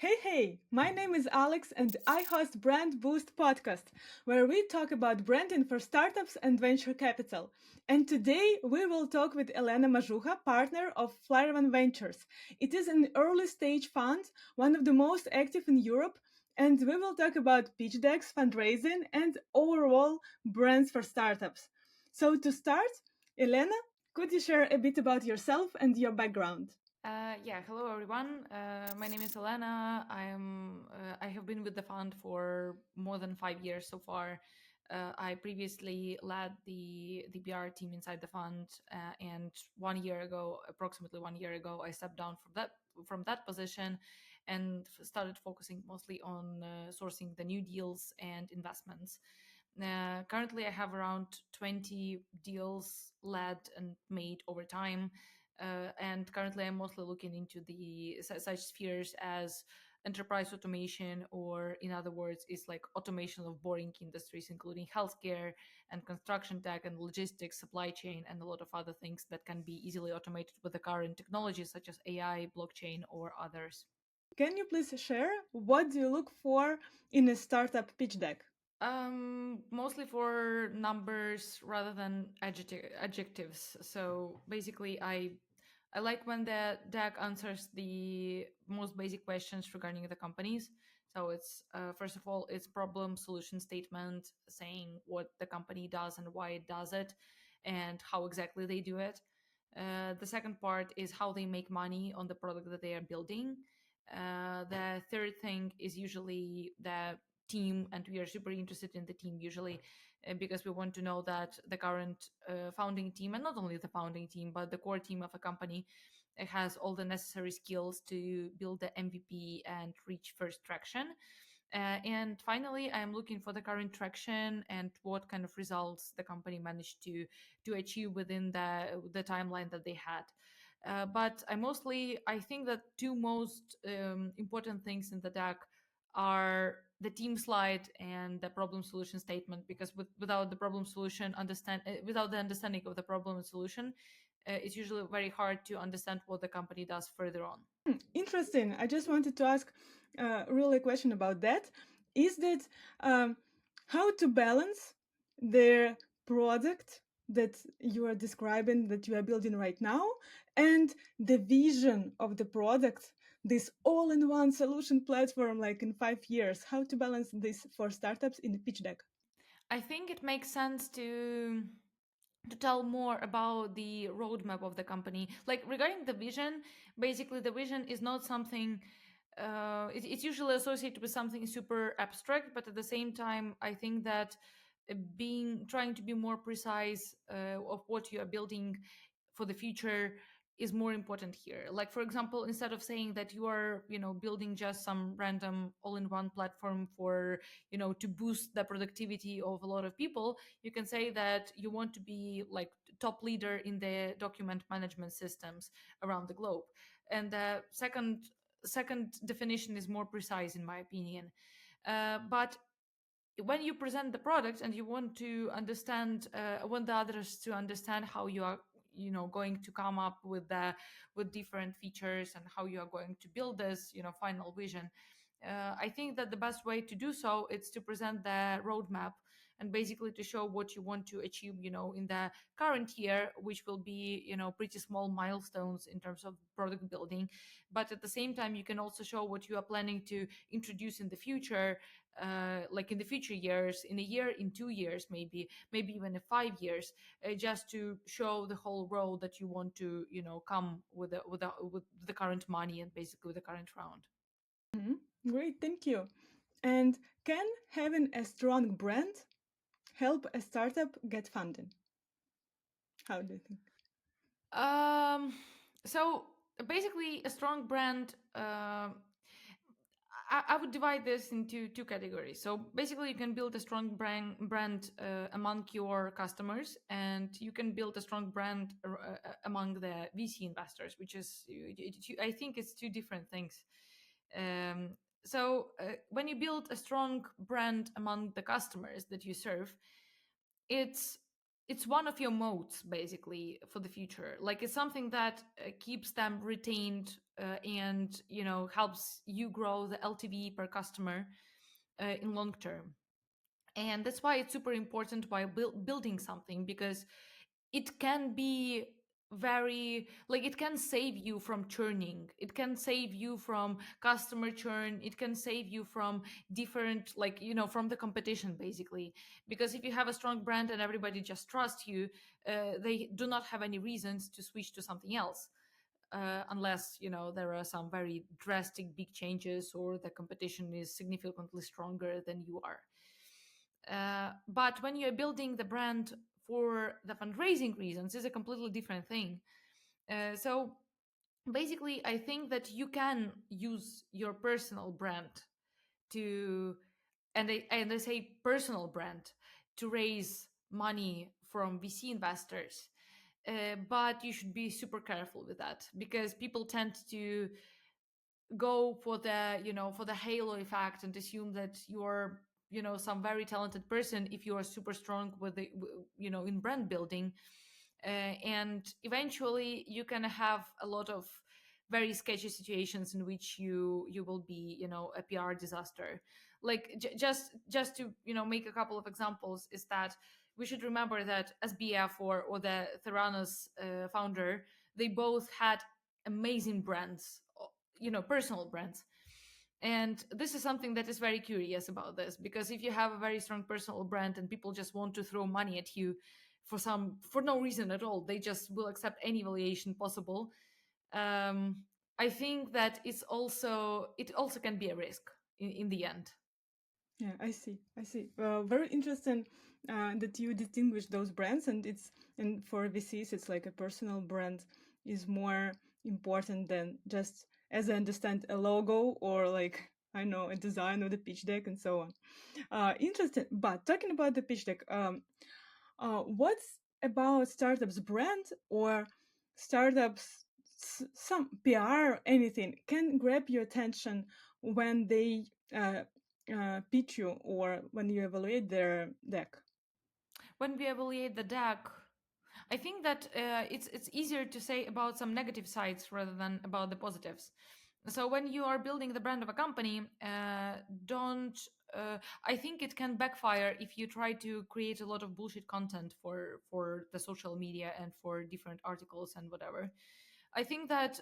Hey, my name is Alex and I host Brand Boost podcast, where we talk about branding for startups and venture capital. And today we will talk with Elena Mazhuha, partner of Flyrvan Ventures. It is an early stage fund, one of the most active in Europe, and we will talk about pitch decks, fundraising, and overall brands for startups. So to start, Elena, could you share a bit about yourself and your background? Hello everyone. My name is Elena. I have been with the fund for more than 5 years so far. I previously led the BR team inside the fund, and 1 year ago, approximately 1 year ago, I stepped down from that position and started focusing mostly on sourcing the new deals and investments. Currently, I have around 20 deals led and made over time. And currently, I'm mostly looking into such spheres as enterprise automation, or in other words, is like automation of boring industries, including healthcare and construction tech and logistics, supply chain, and a lot of other things that can be easily automated with the current technologies such as AI, blockchain, or others. Can you please share what do you look for in a startup pitch deck? Mostly for numbers rather than adjectives. So basically, I like when the deck answers the most basic questions regarding the companies. So it's first of all, it's problem solution statement saying what the company does and why it does it, and how exactly they do it. The second part is how they make money on the product that they are building. The third thing is usually the team, and we are super interested in the team usually, because we want to know that the current founding team, and not only the founding team but the core team of a company, has all the necessary skills to build the MVP and reach first traction. And finally, I'm looking for the current traction and what kind of results the company managed to achieve within the timeline that they had. But I think that two most important things in the deck are the team slide and the problem solution statement, because without the problem solution without the understanding of the problem and solution, it's usually very hard to understand what the company does further on. Interesting. I just wanted to ask really a question about that. Is that um, how to balance the product that you are describing, that you are building right now, and the vision of the product, this all-in-one solution platform, like in 5 years? How to balance this for startups in the pitch deck? I think it makes sense to tell more about the roadmap of the company. Like regarding the vision, basically the vision is not something. It's usually associated with something super abstract, but at the same time, I think that being trying to be more precise of what you are building for the future is more important here. Like for example, instead of saying that you are, building just some random all-in-one platform for, to boost the productivity of a lot of people, you can say that you want to be like top leader in the document management systems around the globe. And the second definition is more precise in my opinion. But when you present the product and you want to understand, want the others to understand how you are, going to come up with different features and how you are going to build this, final vision, I think that the best way to do so is to present the roadmap and basically to show what you want to achieve, in the current year, which will be, pretty small milestones in terms of product building. But at the same time, you can also show what you are planning to introduce in the future, like in the future years, in a year, in 2 years, maybe even in 5 years, just to show the whole road that you want to, come with the current money and basically the current round. Mhm. Great, thank you. And can having a strong brand help a startup get funding? How do you think? Um, so basically, a strong brand. I would divide this into two categories. So basically, you can build a strong brand among your customers, and you can build a strong brand among the VC investors, which is, I think, it's two different things. Um, when you build a strong brand among the customers that you serve, it's it's one of your moats basically for the future. Like it's something that keeps them retained, and helps you grow the LTV per customer in long term. And that's why it's super important while building something, because it can be very, like, it can save you from churning, it can save you from customer churn, it can save you from different, like, from the competition basically. Because if you have a strong brand and everybody just trusts you, they do not have any reasons to switch to something else, unless there are some very drastic big changes or the competition is significantly stronger than you are. But when you're building the brand for the fundraising reasons, is a completely different thing. So basically, I think that you can use your personal brand to, and I say personal brand, to raise money from VC investors. But you should be super careful with that, because people tend to go for the halo effect and assume that you're some very talented person if you are super strong with in brand building. And eventually you can have a lot of very sketchy situations in which you will be a PR disaster. Like just to make a couple of examples, is that we should remember that SBF or the Theranos founder, they both had amazing brands, personal brands. And this is something that is very curious about this, because if you have a very strong personal brand and people just want to throw money at you for no reason at all, they just will accept any valuation possible. um I think that it also can be a risk in the end. Yeah, I see. I see. Very interesting that you distinguish those brands, and for VCs, it's like a personal brand is more important than just, as I understand, a logo or like I know a design or the pitch deck and so on. Interesting. But talking about the pitch deck, what's about startups brand or startups some PR anything can grab your attention when they pitch you or when you evaluate their deck? When we evaluate the deck, I think that it's easier to say about some negative sides rather than about the positives. So when you are building the brand of a company, don't. I think it can backfire if you try to create a lot of bullshit content for the social media and for different articles and whatever. I think that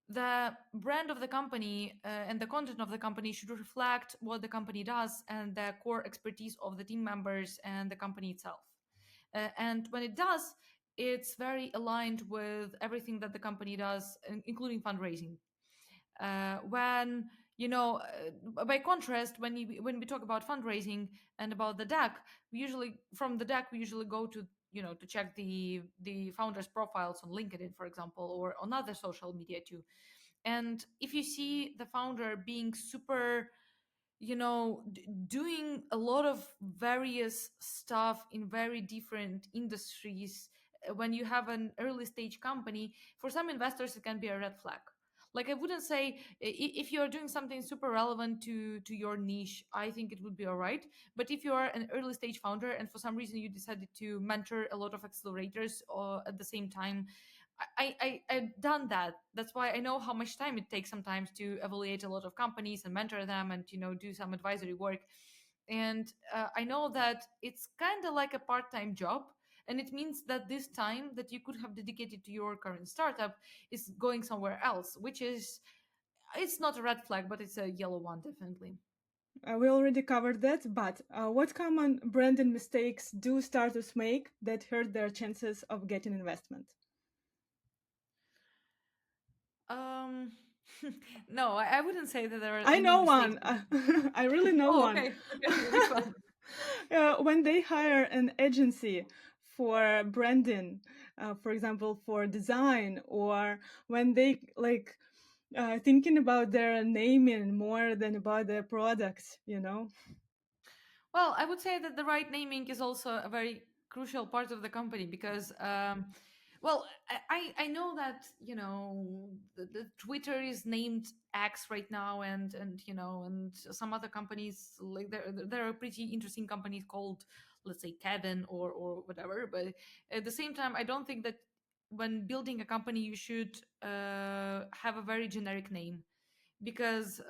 the brand of the company and the content of the company should reflect what the company does and the core expertise of the team members and the company itself. And when it does, it's very aligned with everything that the company does, including fundraising. When by contrast, when we talk about fundraising and about the deck, we usually go to to check the founders' profiles on LinkedIn, for example, or on other social media too. And if you see the founder being super doing a lot of various stuff in very different industries, when you have an early stage company, for some investors it can be a red flag. Like, I wouldn't say if you're doing something super relevant to your niche, I think it would be all right. But if you are an early stage founder and for some reason you decided to mentor a lot of accelerators at the same time, I've done that. That's why I know how much time it takes sometimes to evaluate a lot of companies and mentor them and do some advisory work. And I know that it's kind of like a part-time job, and it means that this time that you could have dedicated to your current startup is going somewhere else, which is, it's not a red flag, but it's a yellow one definitely. We already covered that, but what common branding mistakes do startups make that hurt their chances of getting investment? um no, I wouldn't say that there are I any know mistakes. one. I really know Oh, one. okay. Okay, which one? When they hire an agency for branding, for example, for design, or when they like thinking about their naming more than about their products, you know? Well, I would say that the right naming is also a very crucial part of the company, because, well, I know that the Twitter is named X right now, and and some other companies, like there are pretty interesting companies called let's say Kevin or whatever. But at the same time, I don't think that when building a company you should have a very generic name, because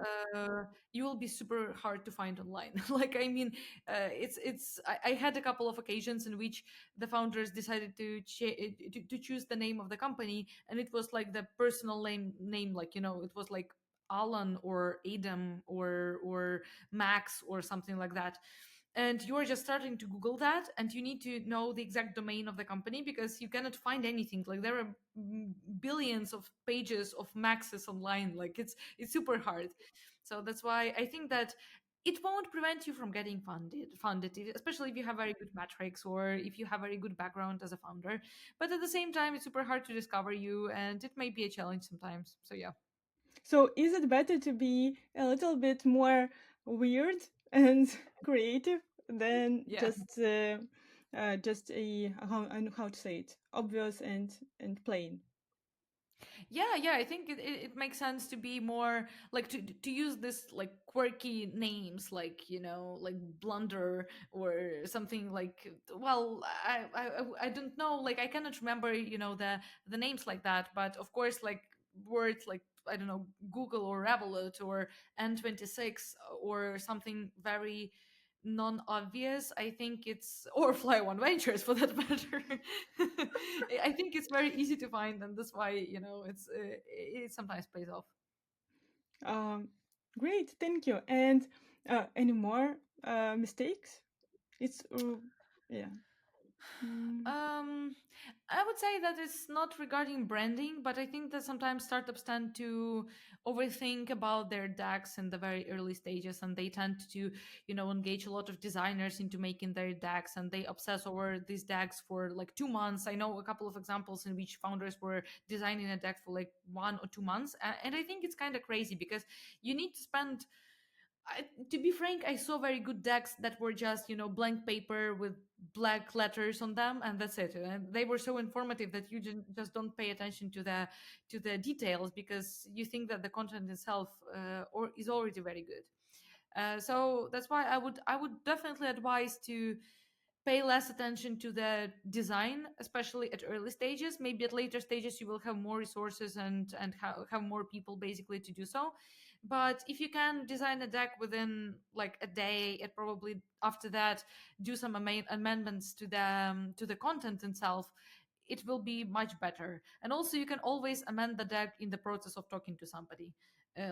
you will be super hard to find online. Like, I mean, I had a couple of occasions in which the founders decided to choose the name of the company, and it was like the personal name, like, it was like Alan or Adam or Max or something like that. And you are just starting to Google that, and you need to know the exact domain of the company, because you cannot find anything. Like, there are billions of pages of Maxes online. Like, it's super hard. So that's why I think that it won't prevent you from getting funded, especially if you have very good metrics or if you have very good background as a founder. But at the same time, it's super hard to discover you, and it may be a challenge sometimes. So yeah. So is it better to be a little bit more weird and creative than Yeah. just a how to say it, obvious and plain? Yeah, I think it makes sense to be more like to use this like quirky names, like, like Blunder or something. Like, well, I don't know, like, I cannot remember, the names like that. But of course, like, words like, I don't know, Google or Revolut or N26 or something very non-obvious. I think it's, or Fly One Ventures for that matter. I think it's very easy to find, and that's why, it sometimes pays off. Um, Great, thank you. And any more mistakes? It's yeah. Mm. Um, I would say that it's not regarding branding, but I think that sometimes startups tend to overthink about their decks in the very early stages, and they tend to, engage a lot of designers into making their decks, and they obsess over these decks for like 2 months. I know a couple of examples in which founders were designing a deck for like 1 or 2 months, and I think it's kind of crazy, because you need to spend, to be frank, I saw very good decks that were just, blank paper with black letters on them, and that's it. And they were so informative that you just don't pay attention to the details, because you think that the content itself or is already very good. So that's why I would definitely advise to pay less attention to the design, especially at early stages. Maybe at later stages you will have more resources and have more people basically to do so. But if you can design a deck within like a day, and probably after that do some amendments to the content itself, it will be much better. And also, you can always amend the deck in the process of talking to somebody.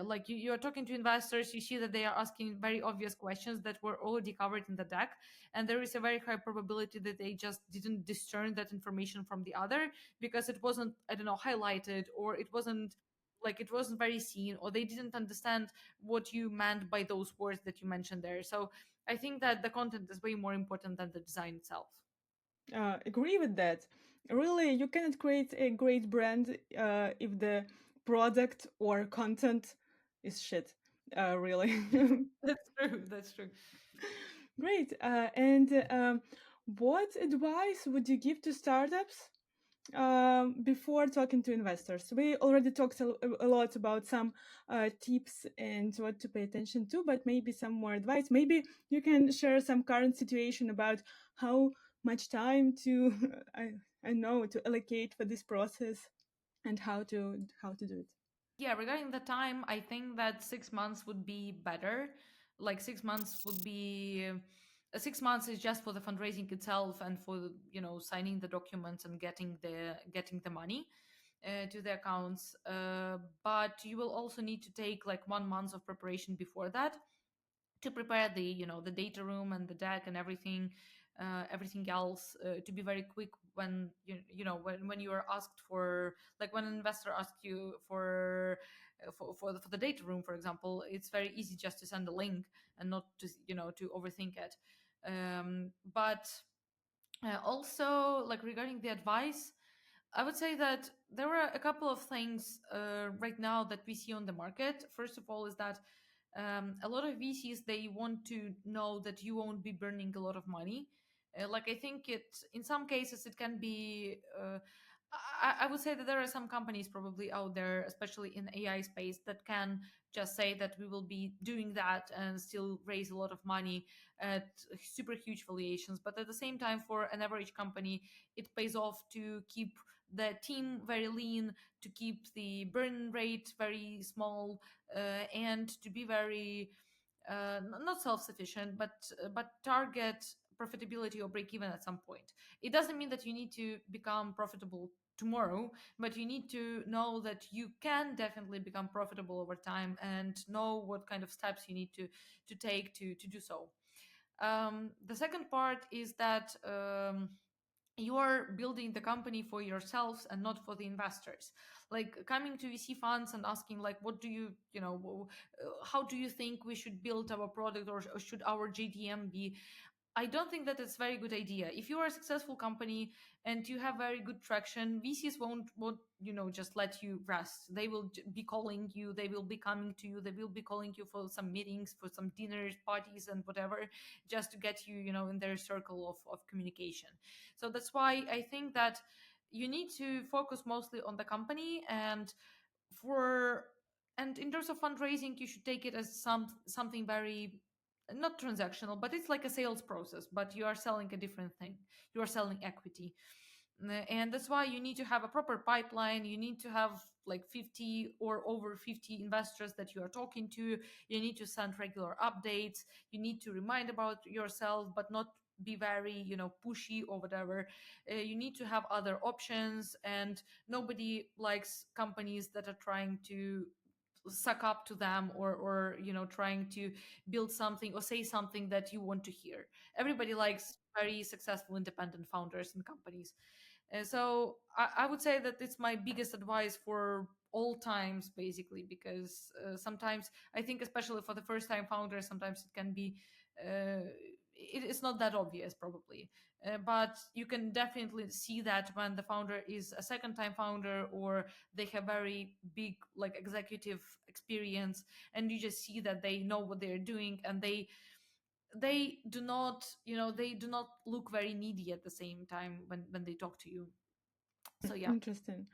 Like, you're talking to investors, you see that they are asking very obvious questions that were already covered in the deck, and there is a very high probability that they just didn't discern that information from the other, because it wasn't, I don't know, highlighted, or it wasn't very seen, or they didn't understand what you meant by those words that you mentioned there. So I think that the content is way more important than the design itself. Agree with that. Really, you cannot create a great brand if the product or content is shit. Really. That's true. That's true. Great. And what advice would you give to startups before talking to investors? We already talked a lot about some tips and what to pay attention to, but maybe some more advice. Maybe you can share some current situation about how much time to I, I know to allocate for this process and how to do it. Yeah, regarding the time, I think that 6 months would be better. Like, 6 months would be 6 months is just for the fundraising itself, and for signing the documents and getting the money to the accounts. But you will also need to take like 1 month of preparation before that, to prepare the data room and the deck and everything else, to be very quick when when you are asked for, like, when an investor asks you for the data room, for example. It's very easy just to send a link and not to overthink it. But also, like, regarding the advice, I would say that there are a couple of things right now that we see on the market. First of all, is that a lot of VCs, they want to know that you won't be burning a lot of money. Like, I think it, in some cases, it can be. I would say that there are some companies probably out there, especially in AI space, that can just say that we will be doing that and still raise a lot of money at super huge valuations. But at the same time, for an average company, it pays off to keep the team very lean, to keep the burn rate very small, and to be very not self-sufficient, but target profitability or break even at some point. It doesn't mean that you need to become profitable tomorrow, but you need to know that you can definitely become profitable over time and know what kind of steps you need to take to do so. The second part is that you are building the company for yourselves and not for the investors. Like coming to VC funds and asking like, what do you, how do you think we should build our product, or should our GTM be? I don't think that it's a very good idea. If you are a successful company and you have very good traction, VCs won't just let you rest. They will be calling you. They will be coming to you. They will be calling you for some meetings, for some dinners, parties, and whatever, just to get you in their circle of communication. So that's why I think that you need to focus mostly on the company, for and in terms of fundraising, you should take it as something very not transactional, but it's like a sales process, but you are selling a different thing. You are selling equity. And that's why you need to have a proper pipeline. You need to have like 50 or over 50 investors that you are talking to. You need to send regular updates. You need to remind about yourself, but not be very pushy or whatever. You need to have other options, and nobody likes companies that are trying to suck up to them, or trying to build something or say something that you want to hear. Everybody likes very successful independent founders and companies. So I would say that it's my biggest advice for all times, basically, because sometimes I think, especially for the first time founders, sometimes it can be, it's not that obvious, probably. But you can definitely see that when the founder is a second time founder, or they have very big like executive experience, and you just see that they know what they're doing, and they do not they do not look very needy at the same time when they talk to you. So yeah. Interesting.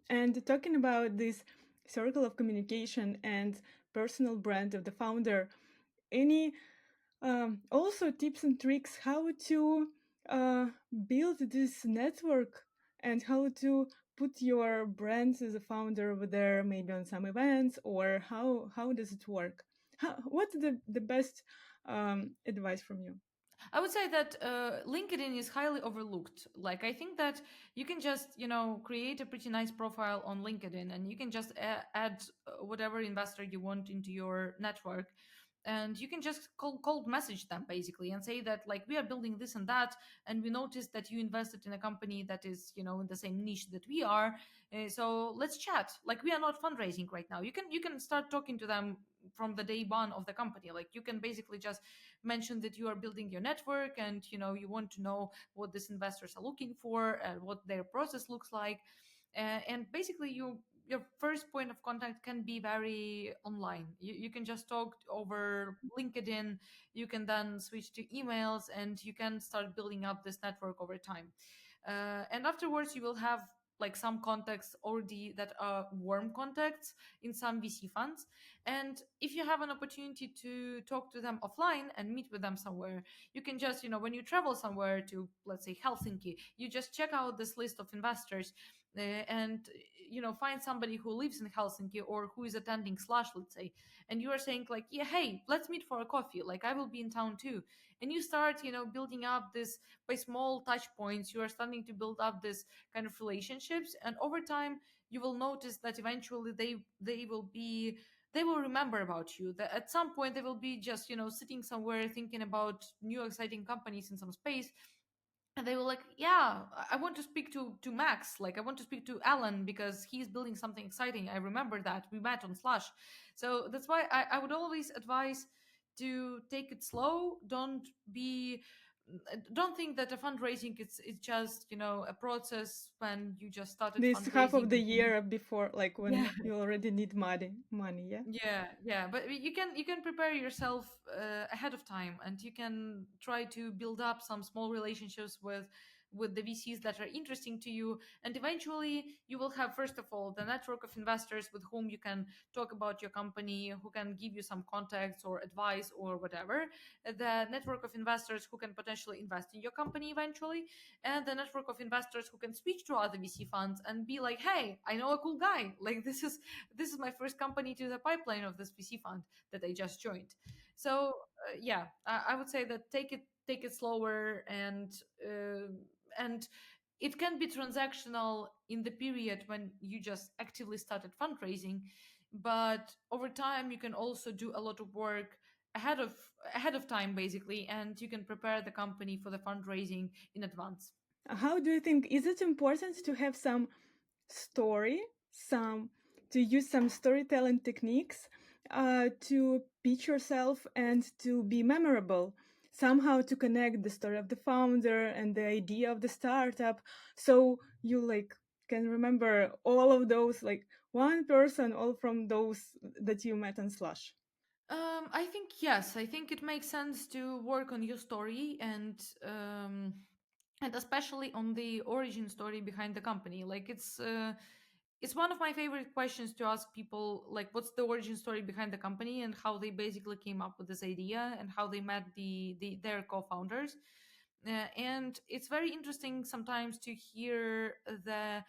And talking about this circle of communication and personal brand of the founder, any also tips and tricks how to uh, build this network and how to put your brand as a founder over there, maybe on some events, or how does it work? What's the best advice from you? I would say that LinkedIn is highly overlooked. Like, I think that you can just, create a pretty nice profile on LinkedIn, and you can just add whatever investor you want into your network. And you can just cold message them basically and say that, like, we are building this and that, and we noticed that you invested in a company that is, in the same niche that we are. So let's chat. Like, we are not fundraising right now. You can start talking to them from the day one of the company. Like, you can basically just mention that you are building your network, and you want to know what these investors are looking for and what their process looks like. And basically, your first point of contact can be very online. You can just talk over LinkedIn. You can then switch to emails, and you can start building up this network over time. And afterwards, you will have like some contacts already that are warm contacts in some VC funds. And if you have an opportunity to talk to them offline and meet with them somewhere, you can just, when you travel somewhere to, let's say, Helsinki, you just check out this list of investors, and find somebody who lives in Helsinki or who is attending Slash, let's say, and you are saying like, yeah, hey, let's meet for a coffee, like I will be in town too. And you start building up this by small touch points. You are starting to build up this kind of relationships, and over time you will notice that eventually they will remember about you. That at some point they will be just sitting somewhere thinking about new exciting companies in some space, and they were like, yeah, I want to speak to Max, like I want to speak to Alan because he's building something exciting. I remember that we met on Slash. So that's why I would always advise to take it slow. Don't think that a fundraising it's just a process when you just started This half of fundraising. the year before, like Yeah. when you already need money, yeah. Yeah, but you can prepare yourself ahead of time, and you can try to build up some small relationships with with the VCs that are interesting to you. And eventually, you will have, first of all, the network of investors with whom you can talk about your company, who can give you some context or advice or whatever. The network of investors who can potentially invest in your company eventually, and the network of investors who can switch to other VC funds and be like, hey, I know a cool guy. Like this is my first company to the pipeline of this VC fund that I just joined. So yeah, I would say that take it slower, and it can be transactional in the period when you just actively started fundraising, but over time you can also do a lot of work ahead of ahead of time basically, and you can prepare the company for the fundraising in advance. How do you think, is it important to have some story, some to use some storytelling techniques to pitch yourself and to be memorable, somehow to connect the story of the founder and the idea of the startup, so you like can remember all of those, like one person, all from those that you met on Slush? I think yes. I think it makes sense to work on your story, and especially on the origin story behind the company. Like it's one of my favorite questions to ask people, like what's the origin story behind the company and how they basically came up with this idea and how they met their co-founders. And it's very interesting sometimes to hear the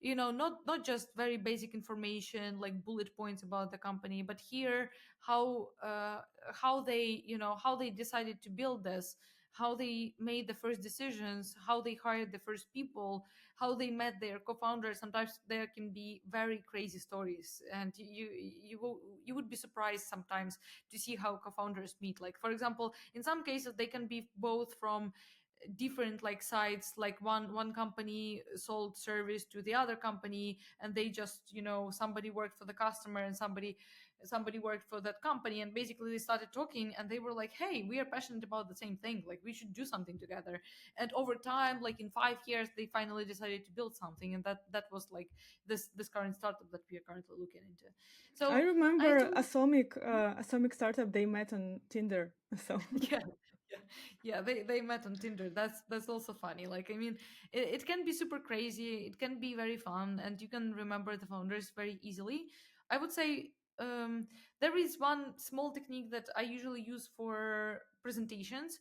not just very basic information like bullet points about the company, but hear how they how they decided to build this, how they made the first decisions, how they hired the first people, how they met their co-founders. Sometimes there can be very crazy stories, and you would be surprised sometimes to see how co-founders meet. Like for example, in some cases they can be both from different like sides, like one company sold service to the other company, and they just somebody worked for the customer and somebody worked for that company, and basically they started talking and they were like, hey, we are passionate about the same thing, like we should do something together. And over time, like in 5 years, they finally decided to build something, and that was like this current startup that we are currently looking into. I So I remember do. atomic startup, they met on Tinder, so Yeah, yeah, yeah, they met on Tinder. That's also funny. Like I mean, it can be super crazy, it can be very fun, and you can remember the founders very easily. I would say there is one small technique that I usually use for presentations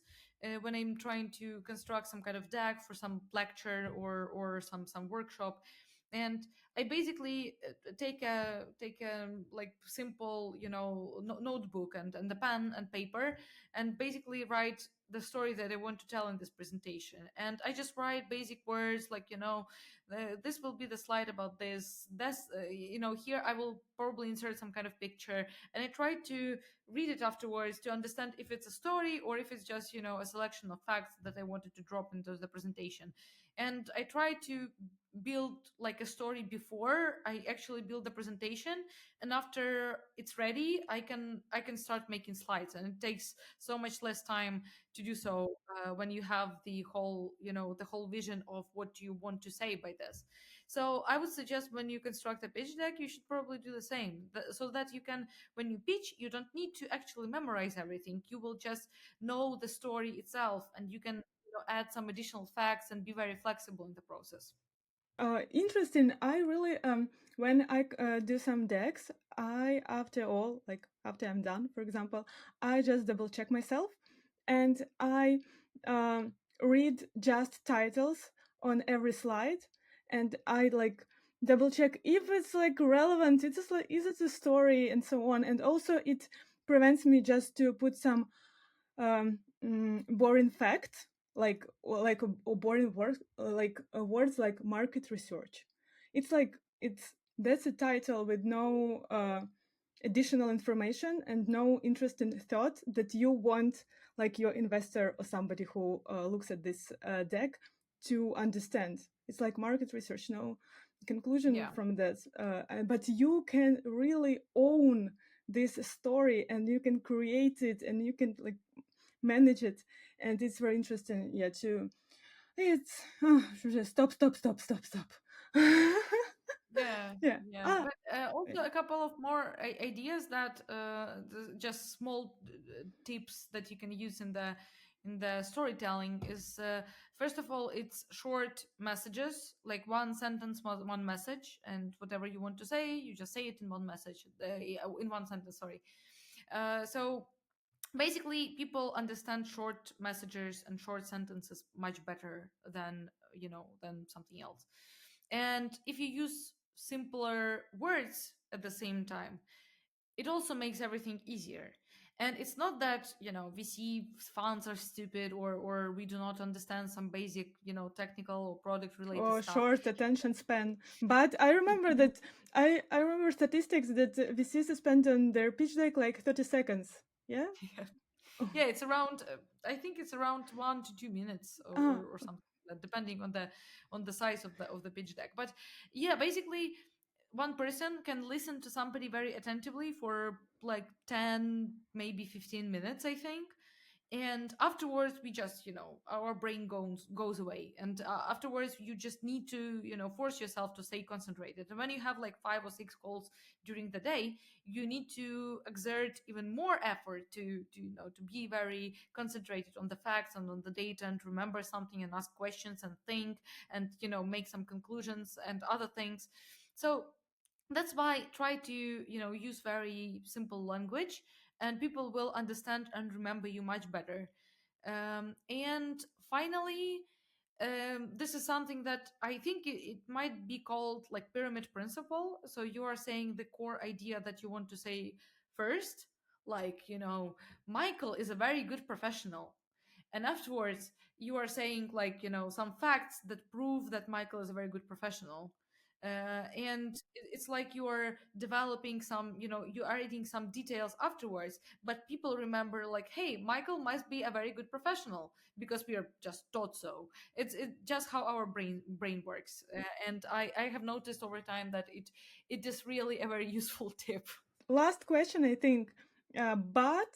when I'm trying to construct some kind of deck for some lecture or some workshop. And I basically take a like simple notebook and the pen and paper, and basically write the story that I want to tell in this presentation. And I just write basic words like, this will be the slide about this. Here I will probably insert some kind of picture, and I try to read it afterwards to understand if it's a story or if it's just, a selection of facts that I wanted to drop into the presentation. And I try to build like a story before I actually build the presentation, and after it's ready I can start making slides, and it takes so much less time to do so when you have the whole vision of what you want to say by this. So I would suggest when you construct a pitch deck, you should probably do the same, so that you can, when you pitch, you don't need to actually memorize everything. You will just know the story itself, and you can add some additional facts and be very flexible in the process. Interesting. I really when I do some decks, I after all, like after I'm done, for example, I just double check myself, and I read just titles on every slide, and I like double check if it's like relevant. It's just like, is it a story and so on, and also it prevents me just to put some boring fact, like a boring word, like words like market research. It's like it's that's a title with no additional information and no interesting thought that you want like your investor or somebody who looks at this deck to understand. It's like market research, no conclusion Yeah. from this, but you can really own this story and you can create it and you can like manage it, and it's very interesting, yeah, to it's stop stop stop stop stop. Yeah, Yeah. yeah, but also a couple of more ideas that just small tips that you can use in the storytelling is, first of all, it's short messages, like one sentence, one message, and whatever you want to say, you just say it in one message, in one sentence. Sorry. So basically, people understand short messages and short sentences much better than, than something else. And if you use simpler words at the same time, it also makes everything easier. And it's not that, VC funds are stupid, or we do not understand some basic, technical or product related or stuff. short attention span. But I remember that I remember statistics that VCs spend on their pitch deck like 30 seconds. Yeah. Yeah. Oh. Yeah, it's around, I think it's around 1 to 2 minutes, or, Ah. or something like that, depending on the size of the pitch deck. But yeah, basically, one person can listen to somebody very attentively for like 10, maybe 15 minutes, I think. And afterwards, we just, our brain goes away. And afterwards, you just need to, force yourself to stay concentrated. And when you have like 5 or 6 calls during the day, you need to exert even more effort to be very concentrated on the facts and on the data, and remember something, and ask questions, and think, and make some conclusions and other things. So that's why try to, use very simple language, and people will understand and remember you much better. And finally, this is something that I think it might be called like pyramid principle. So you are saying the core idea that you want to say first, like, Michael is a very good professional. And afterwards, you are saying, like, some facts that prove that Michael is a very good professional. And it's like you are developing some, you are adding some details afterwards, but people remember, like, hey, Michael must be a very good professional, because we are just taught so. It's just how our brain works. And I have noticed over time that it is really a very useful tip. Last question, I think, but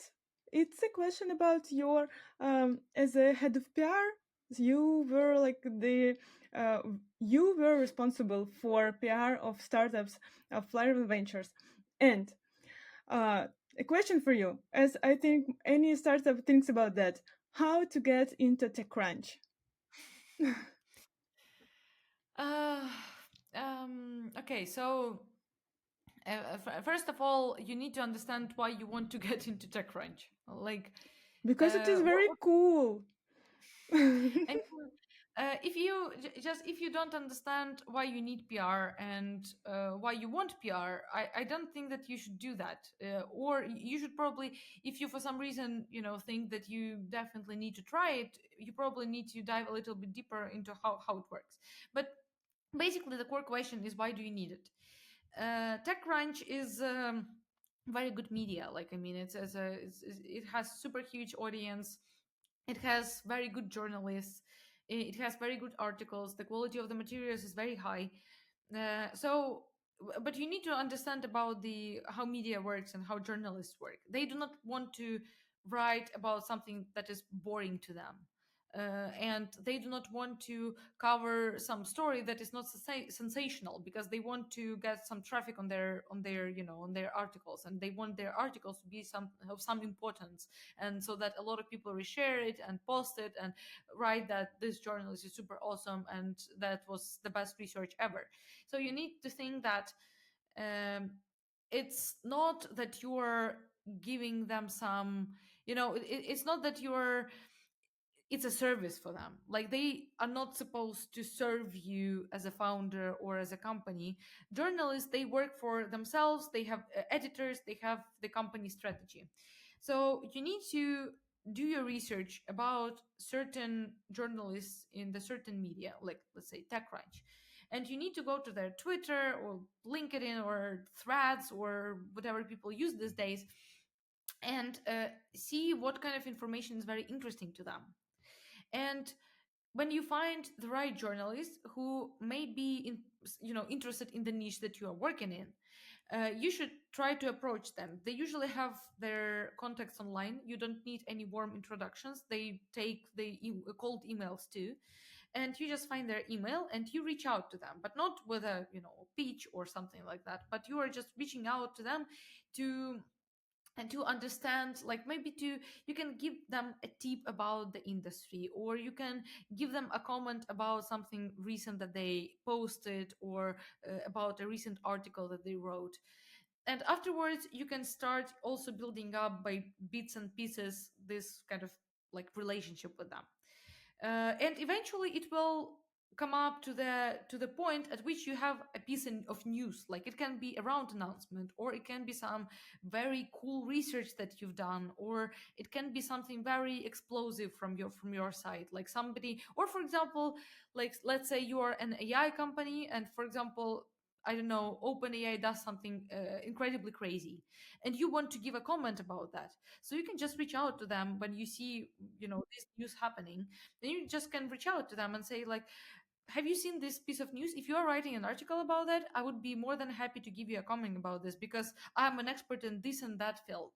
it's a question about your as a head of PR. You were like uh, you were responsible for PR of startups of Flywheel Ventures, and uh, a question for you, as I think any startup thinks about that: how to get into TechCrunch? uh, okay, so first of all, you need to understand why you want to get into TechCrunch. Like, Because it is very what cool. and if you just, if you don't understand why you need PR, and why you want PR, I don't think that you should do that. Or you should probably, if you for some reason, think that you definitely need to try it, you probably need to dive a little bit deeper into how it works. But basically, the core question is, why do you need it? TechCrunch is very good media. Like, I mean, it has super huge audience. It has very good journalists. It has very good articles. The quality of the materials is very high. But you need to understand about the how media works and how journalists work. They do not want to write about something that is boring to them. And they do not want to cover some story that is not sensational, because they want to get some traffic on their on their articles, and they want their articles to be some of some importance, and so that a lot of people reshare it and post it and write that this journalist is super awesome and that was the best research ever. So you need to think that um, it's not that you're giving them some, it's not that you're, it's a service for them. Like, they are not supposed to serve you as a founder or as a company. Journalists, they work for themselves. They have editors. They have the company strategy. So you need to do your research about certain journalists in the certain media, like, let's say, TechCrunch. And you need to go to their Twitter or LinkedIn or Threads or whatever people use these days, and see what kind of information is very interesting to them. And when you find the right journalist who may be interested in the niche that you are working in, you should try to approach them. They usually have their contacts online. You don't need any warm introductions. They take the cold emails too, and you just find their email and you reach out to them, but not with a pitch or something like that. But you are just reaching out to them to and to understand, like maybe to, you can give them a tip about the industry, or you can give them a comment about something recent that they posted, or about a recent article that they wrote. And afterwards you can start also building up by bits and pieces this kind of like relationship with them. And eventually it will come up to the point at which you have a piece of news. Like it can be a round announcement, or it can be some very cool research that you've done, or it can be something very explosive from your side, like somebody, or for example, like let's say you are an AI company, and for example, I don't know, OpenAI does something incredibly crazy, and you want to give a comment about that. So you can just reach out to them when you see, you know, this news happening. Then you just can reach out to them and say, like, have you seen this piece of news? If you are writing an article about it, I would be more than happy to give you a comment about this, because I'm an expert in this and that field.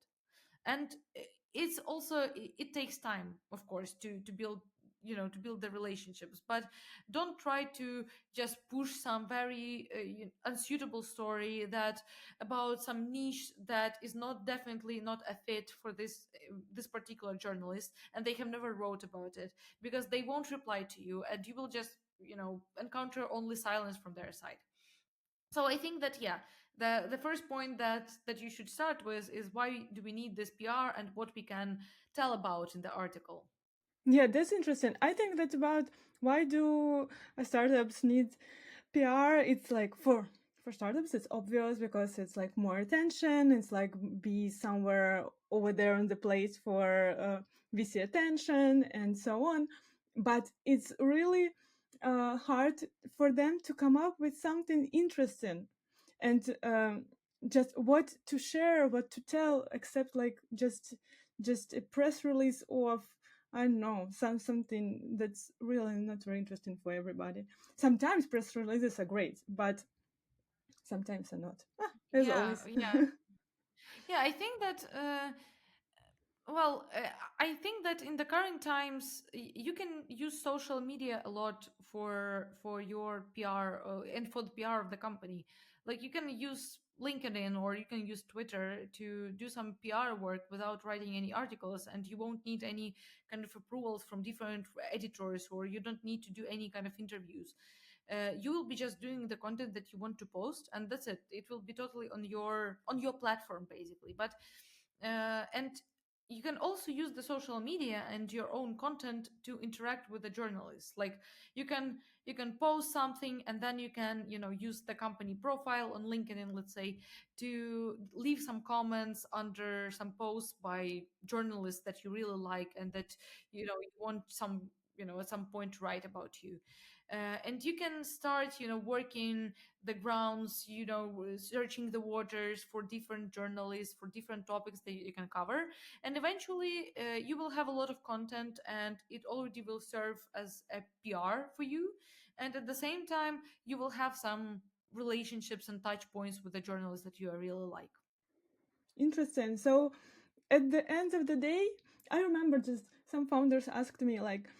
And it's also, it takes time, of course, to build, you know, to build the relationships. But don't try to just push some very unsuitable story that about some niche that is not, definitely not a fit for this particular journalist, and they have never wrote about it, because they won't reply to you, and you will just, you know, encounter only silence from their side. So I think that, yeah, the first point that you should start with is, why do we need this PR, and what we can tell about in the article. Yeah, that's interesting. I think that about why do startups need PR. It's like for startups, it's obvious because it's like more attention. It's like be somewhere over there on the place for VC attention and so on. But it's really hard for them to come up with something interesting and just what to share, what to tell, except like just a press release of I don't know something that's really not very interesting for everybody. Sometimes press releases are great, but sometimes are not. As Yeah, always. yeah, yeah. I think that. Well, I think that in the current times, you can use social media a lot for your PR, and for the PR of the company. Like you can use LinkedIn, or you can use Twitter to do some PR work without writing any articles, and you won't need any kind of approvals from different editors, or you don't need to do any kind of interviews. You will be just doing the content that you want to post, and that's it. It will be totally on your platform, basically. But and you can also use the social media and your own content to interact with the journalists. Like you can post something, and then you can, you know, use the company profile on LinkedIn, let's say, to leave some comments under some posts by journalists that you really like, and that, you know, you want some, you know, at some point to write about you. And you can start, you know, working the grounds, you know, searching the waters for different journalists, for different topics that you can cover. And eventually you will have a lot of content, and it already will serve as a PR for you. And at the same time, you will have some relationships and touch points with the journalists that you really like. Interesting. So at the end of the day, I remember just some founders asked me like,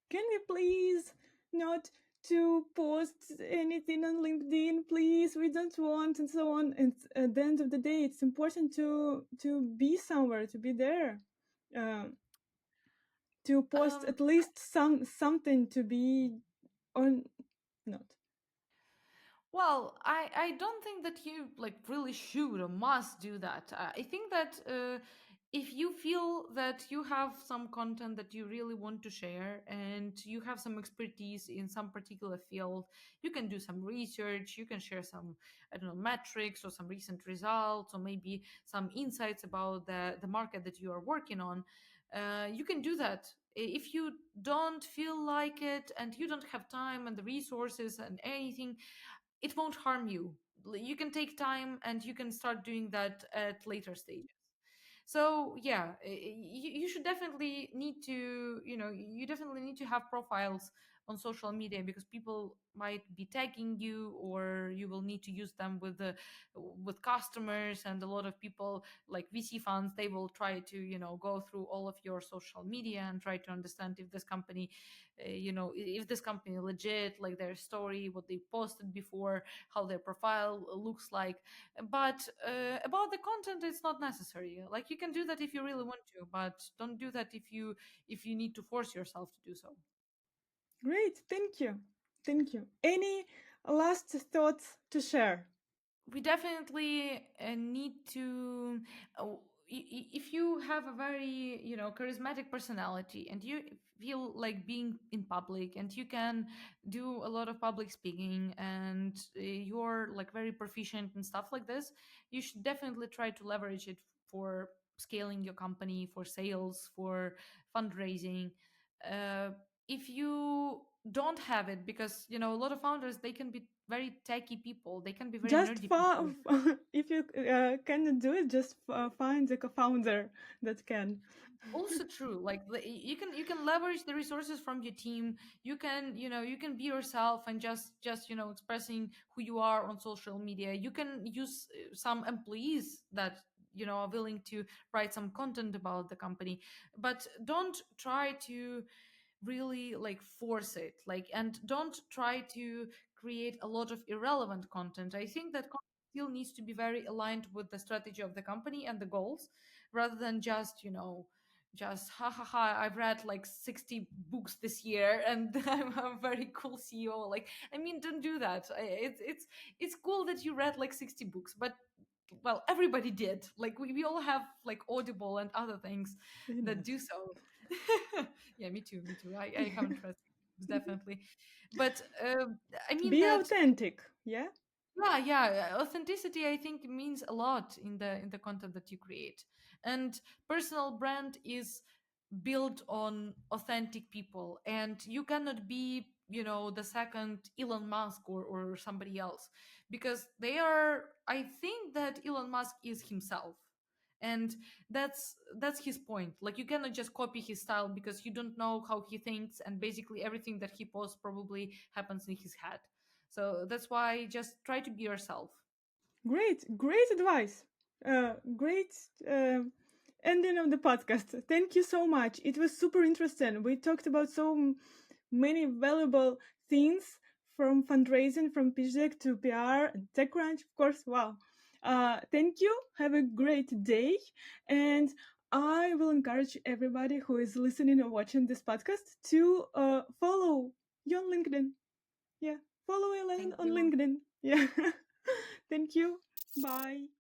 "Can we please not to post anything on LinkedIn, please? We don't want," and so on. And at the end of the day, it's important to be somewhere, to be there, uh, to post um, at least something to be on. Not. Well, I don't think that you like really should or must do that. I think that if you feel that you have some content that you really want to share, and you have some expertise in some particular field, you can do some research, you can share some, I don't know, metrics, or some recent results, or maybe some insights about the market that you are working on. You can do that. If you don't feel like it, and you don't have time and the resources and anything, it won't harm you. You can take time, and you can start doing that at later stages. So yeah, you should definitely need to, you know, you definitely need to have profiles on social media, because people might be tagging you, or you will need to use them with customers. And a lot of people, like VC funds, they will try to, go through all of your social media and try to understand if this company, if this company legit, like their story, what they posted before, how their profile looks like. But about the content, it's not necessary. Like, you can do that if you really want to, but don't do that if you need to force yourself to do so. Great, thank you. Thank you. Any last thoughts to share? We definitely need to if you have a very, charismatic personality, and you feel like being in public, and you can do a lot of public speaking, and you're like very proficient and stuff like this, you should definitely try to leverage it for scaling your company, for sales, for fundraising. uh, if you don't have it, because a lot of founders, they can be very techy people, they can be very Just nerdy people. if you cannot do it, just find the co-founder that can. Also true, like you can leverage the resources from your team. You can be yourself, and just expressing who you are on social media. You can use some employees that are willing to write some content about the company, but don't try to really like force it, like, and don't try to create a lot of irrelevant content. I think that content still needs to be very aligned with the strategy of the company and the goals, rather than just ha ha ha, I've read like 60 books this year and I'm a very cool CEO. Like, I mean, don't do that. It's cool that you read like 60 books, but well, everybody did. Like, we all have like Audible and other things that do Yes. so. Yeah, me too. I haven't read books, definitely. But I mean Be that, authentic. Yeah. yeah, authenticity, I think, means a lot in the content that you create. And personal brand is built on authentic people, and you cannot be, the second Elon Musk, or somebody else, because they are, I think that Elon Musk is himself. And that's his point. Like, you cannot just copy his style, because you don't know how he thinks, and basically everything that he posts probably happens in his head. So that's why just try to be yourself. Great, great advice. Great ending of the podcast. Thank you so much. It was super interesting. We talked about many valuable things, from fundraising, from pitch deck to PR and TechCrunch, of course. Wow. Thank you. Have a great day. And I will encourage everybody who is listening or watching this podcast to follow you on LinkedIn. Yeah, follow Elaine Thank on you. LinkedIn. Yeah. Thank you. Bye.